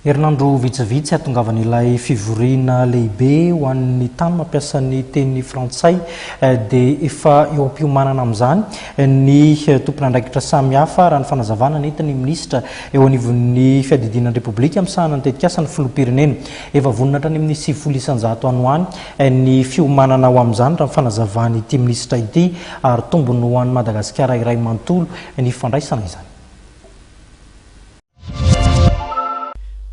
Herinandro vitsivitsy hahatongavan'ilay fivoriana lehibe ho an'ny tany mampiasan'ny teny frantsay dia efa eo am-piomanana amin'izany ny tompon'andraikitra samihafa raha ny fanazavana nentin'ny minisitra eo anivon'ny fiadidinan'ny repoblika amin'ny sahana ny tetikasa ny filoham-pirenena efa vonina hatrany amin'ny 700 any ho any ny fiomanana ao amin'izany raha ny fanazavany ity minisitra ity ary tombony ho an'ny Madagasikara iray manontolo ny fandraisana izany.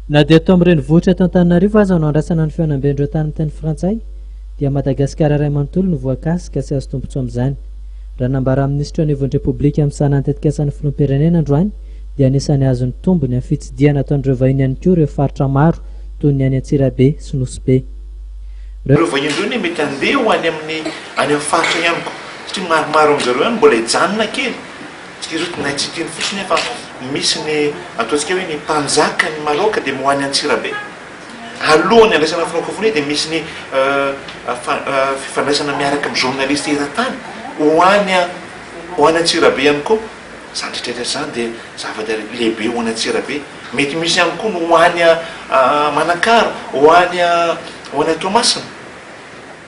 Na dia tao amin'ny renivohitra eto Antananarivo aza no andrasana ny fianambendreo tany amin'ny teny frantsay dia Madagasikara iray manontolo no voakasika sy azo tombotsoa amin'izany. Raha nambara minisitra anivon'ny repoblika amin'ny sahana ny tetikasan'ny filoham-pirenena androany dia anisany azony tombony amin'ny fitsidiana ataon'ireo vahiny ihany koa ireo faritra maro toy ny any Antsirabe sy Nosy. Ireo vahiny ireo mety andeha ho any amin'ny faritra ihany koa satria maromaro amin'izareo ihany mbola hijanona kely. Irotona tsy tiany fotsiny fa misy ny ataontsika hoe ny mpanjaka ny Maroka dia moany Antsirabe. Alohan'ny andraisana francophonie dia misy ny fifandraisana miaraka amin'ny journaliste eran-tany ho any Antsirabe ihany koa. Izany rehetrarehetra izany dia zavatra lehibe ho any Antsirabe. Mety misy ihany koa no ho any Manakara, ho any Toamasina.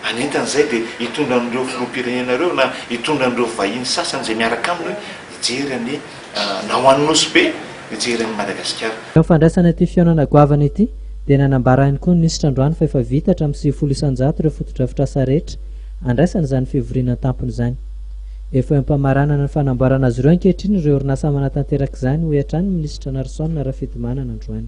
Anentan'izay dia hitondra an'ireo filoham-pirenena ireo na hitondra an'ireo vahiny sasany izay miaraka aminy hijerany na ho an'ny Nosy hijerany Madagasikara. Eo fandraisana ity fihaonana goavana ity dia nanambara ihany koa ny minisitra androany fa efa vita hatramin'ny 900 ireo fotodrafitrasa rehetra andraisana izany fivoriana tampony izany. Efa empamaranana ny fanamboarana azy ireo ankehitriny ireo orinasa manatanteraka izany ho hatrany ny minisitra Narsson Rafidimanana androany.